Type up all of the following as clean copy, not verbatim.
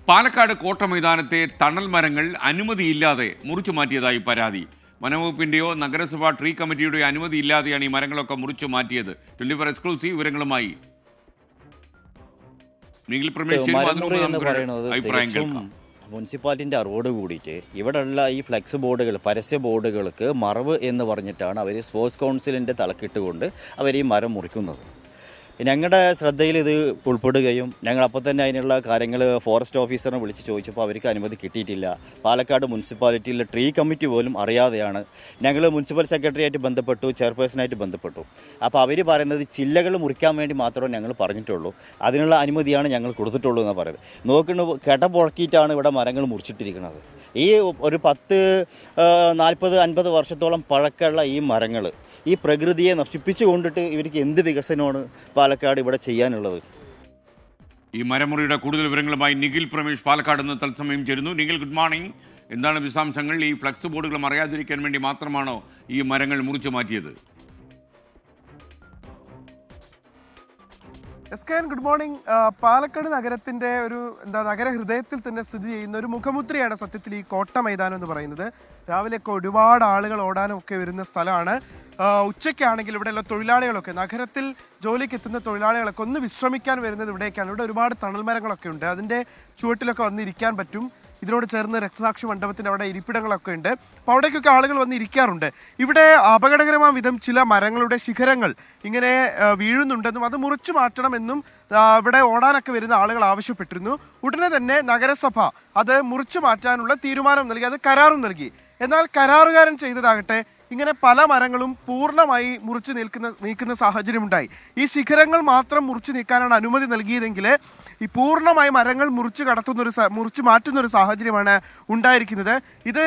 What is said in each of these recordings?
പാലക്കാട് കോട്ട മൈതാനത്തെ തണൽ മരങ്ങൾ അനുമതിയില്ലാതെ മുറിച്ചു മാറ്റിയതായി പരാതി. വനംവകുപ്പിന്റെയോ നഗരസഭാ ട്രീ കമ്മിറ്റിയുടെയോ അനുമതിയില്ലാതെയാണ് ഈ മരങ്ങളൊക്കെ മുറിച്ചു മാറ്റിയത്. 24 എക്സ്ക്ലൂസീവ് വിവരങ്ങളുമായി നിഖിൽ പ്രമേശ് അഭിപ്രായം കേൾക്കാം. മുനിസിപ്പാലിറ്റിൻ്റെ അറിവോട് കൂടിയിട്ട് ഇവിടെയുള്ള ഈ ഫ്ലെക്സ് ബോർഡുകൾ, പരസ്യ ബോർഡുകൾക്ക് മറവ് എന്ന് പറഞ്ഞിട്ടാണ് അവർ സ്പോർട്സ് കൗൺസിലിൻ്റെ തലക്കിട്ടുകൊണ്ട് അവർ ഈ മരം മുറിക്കുന്നത്. ഞങ്ങളുടെ ശ്രദ്ധയിൽ ഇത് ഉൾപ്പെടുകയും ഞങ്ങൾ അപ്പോൾ തന്നെ അതിനുള്ള കാര്യങ്ങൾ ഫോറസ്റ്റ് ഓഫീസറിനെ വിളിച്ച് ചോദിച്ചപ്പോൾ അവർക്ക് അനുമതി കിട്ടിയിട്ടില്ല. പാലക്കാട് മുനിസിപ്പാലിറ്റിയിലെ ട്രീ കമ്മിറ്റി പോലും അറിയാതെയാണ്. ഞങ്ങൾ മുനിസിപ്പൽ സെക്രട്ടറിയായിട്ട് ബന്ധപ്പെട്ടു, ചെയർപേഴ്സണായിട്ട് ബന്ധപ്പെട്ടു. അപ്പോൾ അവർ പറയുന്നത് ചില്ലകൾ മുറിക്കാൻ വേണ്ടി മാത്രമേ ഞങ്ങൾ പറഞ്ഞിട്ടുള്ളൂ, അതിനുള്ള അനുമതിയാണ് ഞങ്ങൾ കൊടുത്തിട്ടുള്ളൂ എന്നാണ് പറയുന്നത്. നോക്കുന്നത് കെട പുഴക്കിയിട്ടാണ് ഇവിടെ മരങ്ങൾ മുറിച്ചിട്ടിരിക്കുന്നത്. ഈ ഒരു 40-50 വർഷത്തോളം പഴക്കമുള്ള ഈ മരങ്ങൾ ഈ പ്രകൃതിയെ നശിപ്പിച്ചു കൊണ്ടിട്ട് ഇവർക്ക് എന്ത് വികസനമാണ് പാലക്കാട് ഇവിടെ ചെയ്യാനുള്ളത്? ഈ മരമുറിയുടെ കൂടുതൽ വിവരങ്ങളുമായി നിഖിൽ പ്രമേശ് പാലക്കാട് നിന്ന് തത്സമയം ചേരുന്നു. Nikhil, good morning. എന്താണ് വിശദാംശങ്ങൾ? ഈ ഫ്ലക്സ് ബോർഡുകൾ മറയാതിരിക്കാൻ വേണ്ടി മാത്രമാണോ ഈ മരങ്ങൾ മുറിച്ചു മാറ്റിയത്? Good morning. പാലക്കാട് നഗരത്തിന്റെ നഗരഹൃദയത്തിൽ തന്നെ സ്ഥിതി ചെയ്യുന്ന ഒരു മുഖമുദ്രയാണ് സത്യത്തിൽ ഈ കോട്ട മൈതാനം എന്ന് പറയുന്നത്. രാവിലെയൊക്കെ ഒരുപാട് ആളുകൾ ഓടാനും ഒക്കെ വരുന്ന സ്ഥലമാണ്. ഉച്ചയ്ക്കാണെങ്കിൽ ഇവിടെയുള്ള തൊഴിലാളികളൊക്കെ, നഗരത്തിൽ ജോലിക്ക് എത്തുന്ന തൊഴിലാളികളൊക്കെ ഒന്ന് വിശ്രമിക്കാൻ വരുന്നത് ഇവിടേക്കാണ്. ഇവിടെ ഒരുപാട് തണൽ മരങ്ങളൊക്കെ ഉണ്ട്, അതിൻ്റെ ചുവട്ടിലൊക്കെ വന്നിരിക്കാൻ പറ്റും. ഇതിനോട് ചേർന്ന് രക്തസാക്ഷി മണ്ഡപത്തിൻ്റെ അവിടെ ഇരിപ്പിടങ്ങളൊക്കെ ഉണ്ട്. അപ്പോൾ അവിടേക്കൊക്കെ ആളുകൾ വന്ന് ഇരിക്കാറുണ്ട്. ഇവിടെ അപകടകരമായ വിധം ചില മരങ്ങളുടെ ശിഖരങ്ങൾ ഇങ്ങനെ വീഴുന്നുണ്ടെന്നും അത് മുറിച്ചു മാറ്റണമെന്നും ഇവിടെ ഓടാനൊക്കെ വരുന്ന ആളുകൾ ആവശ്യപ്പെട്ടിരുന്നു. ഉടനെ തന്നെ നഗരസഭ അത് മുറിച്ചു മാറ്റാനുള്ള തീരുമാനം നൽകി, അത് കരാറും നൽകി. എന്നാൽ കരാറുകാരൻ ചെയ്തതാകട്ടെ ഇങ്ങനെ പല മരങ്ങളും പൂർണ്ണമായി മുറിച്ച് നീക്കുന്ന സാഹചര്യമുണ്ടായി. ഈ ശിഖരങ്ങൾ മാത്രം മുറിച്ച് നീക്കാനാണ് അനുമതി നൽകിയതെങ്കിൽ ഈ പൂർണ്ണമായി മരങ്ങൾ മുറിച്ച് മാറ്റുന്ന ഒരു സാഹചര്യമാണ് ഉണ്ടായിരിക്കുന്നത്. ഇത്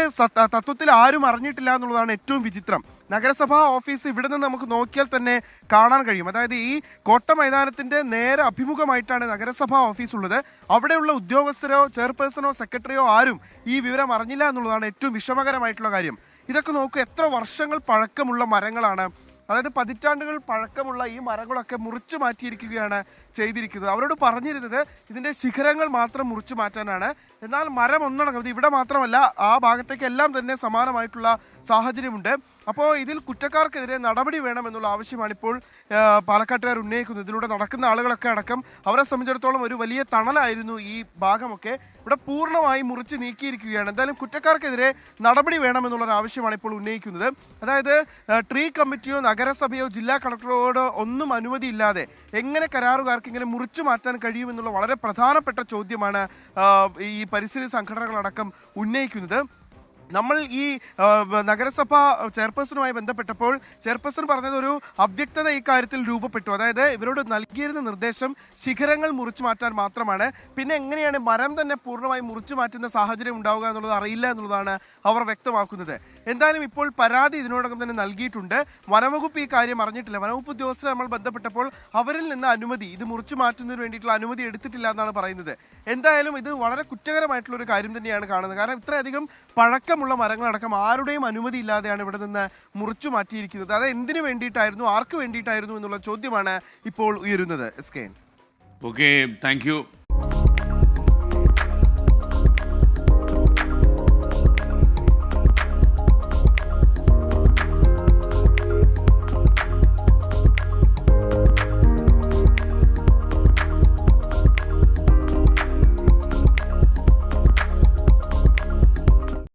തത്വത്തിൽ ആരും അറിഞ്ഞിട്ടില്ല എന്നുള്ളതാണ് ഏറ്റവും വിചിത്രം. നഗരസഭാ ഓഫീസ് ഇവിടെ നിന്ന് നമുക്ക് നോക്കിയാൽ തന്നെ കാണാൻ കഴിയും. അതായത് ഈ കോട്ട മൈതാനത്തിന്റെ നേരെ അഭിമുഖമായിട്ടാണ് നഗരസഭാ ഓഫീസ് ഉള്ളത്. അവിടെയുള്ള ഉദ്യോഗസ്ഥരോ ചെയർപേഴ്സണോ സെക്രട്ടറിയോ ആരും ഈ വിവരം അറിഞ്ഞില്ല എന്നുള്ളതാണ് ഏറ്റവും വിഷമകരമായിട്ടുള്ള കാര്യം. ഇതൊക്കെ നോക്കൂ, എത്ര വർഷങ്ങൾ പഴക്കമുള്ള മരങ്ങളാണ്. അതായത് പതിറ്റാണ്ടുകൾ പഴക്കമുള്ള ഈ മരങ്ങളൊക്കെ മുറിച്ചു മാറ്റിയിരിക്കുകയാണ് ചെയ്തിരിക്കുന്നത്. അവരോട് പറഞ്ഞിരുന്നത് ഇതിൻ്റെ ശിഖരങ്ങൾ മാത്രം മുറിച്ചു മാറ്റാനാണ്. എന്നാൽ മരം ഒന്നടങ്കം ഇവിടെ മാത്രമല്ല, ആ ഭാഗത്തേക്കെല്ലാം തന്നെ സമാനമായിട്ടുള്ള സാഹചര്യമുണ്ട്. അപ്പോൾ ഇതിൽ കുറ്റക്കാർക്കെതിരെ നടപടി വേണമെന്നുള്ള ആവശ്യമാണ് ഇപ്പോൾ പാലക്കാട്ടുകാർ ഉന്നയിക്കുന്നത്. ഇതിലൂടെ നടക്കുന്ന ആളുകളൊക്കെ അടക്കം അവരെ സംബന്ധിച്ചിടത്തോളം ഒരു വലിയ തണലായിരുന്നു ഈ ഭാഗമൊക്കെ. ഇവിടെ പൂർണ്ണമായി മുറിച്ച് നീക്കിയിരിക്കുകയാണ്. എന്തായാലും കുറ്റക്കാർക്കെതിരെ നടപടി വേണമെന്നുള്ളൊരു ആവശ്യമാണ് ഇപ്പോൾ ഉന്നയിക്കുന്നത്. അതായത് ട്രീ കമ്മിറ്റിയോ നഗരസഭയോ ജില്ലാ കളക്ടറോടോ ഒന്നും അനുമതിയില്ലാതെ എങ്ങനെ കരാറുകാർക്ക് ഇങ്ങനെ മുറിച്ചു മാറ്റാൻ കഴിയുമെന്നുള്ള വളരെ പ്രധാനപ്പെട്ട ചോദ്യമാണ് ഈ പരിസ്ഥിതി സംഘടനകളടക്കം ഉന്നയിക്കുന്നത്. നമ്മൾ ഈ നഗരസഭ ചെയർപേഴ്സണുമായി ബന്ധപ്പെട്ടപ്പോൾ ചെയർപേഴ്സൺ പറഞ്ഞത് ഒരു അവ്യക്തത ഈ കാര്യത്തിൽ രൂപപ്പെട്ടു. അതായത് ഇവരോട് നൽകിയിരുന്ന നിർദ്ദേശം ശിഖരങ്ങൾ മുറിച്ചു മാറ്റാൻ മാത്രമാണ്. പിന്നെ എങ്ങനെയാണ് മരം തന്നെ പൂർണ്ണമായി മുറിച്ചു മാറ്റുന്ന സാഹചര്യം ഉണ്ടാവുക എന്നുള്ളത് അറിയില്ല എന്നുള്ളതാണ് അവർ വ്യക്തമാക്കുന്നത്. എന്തായാലും ഇപ്പോൾ പരാതി ഇതിനോടകം തന്നെ നൽകിയിട്ടുണ്ട്. വനംവകുപ്പ് ഈ കാര്യം അറിഞ്ഞിട്ടില്ല. വനംവകുപ്പ് ഉദ്യോഗസ്ഥരെ നമ്മൾ ബന്ധപ്പെട്ടപ്പോൾ അവരിൽ നിന്ന് അനുമതി, ഇത് മുറിച്ചു മാറ്റുന്നതിന് വേണ്ടിയിട്ടുള്ള അനുമതി എടുത്തിട്ടില്ല എന്നാണ് പറയുന്നത്. എന്തായാലും ഇത് വളരെ കുറ്റകരമായിട്ടുള്ള ഒരു കാര്യം തന്നെയാണ് കാണുന്നത്. കാരണം ഇത്രയധികം പഴക്കമുള്ള മരങ്ങളടക്കം ആരുടെയും അനുമതി ഇല്ലാതെയാണ് ഇവിടെ നിന്ന് മുറിച്ചു മാറ്റിയിരിക്കുന്നത്. അത് എന്തിനു വേണ്ടിയിട്ടായിരുന്നു, ആർക്ക് വേണ്ടിയിട്ടായിരുന്നു എന്നുള്ള ചോദ്യമാണ് ഇപ്പോൾ ഉയരുന്നത്. Okay, thank you.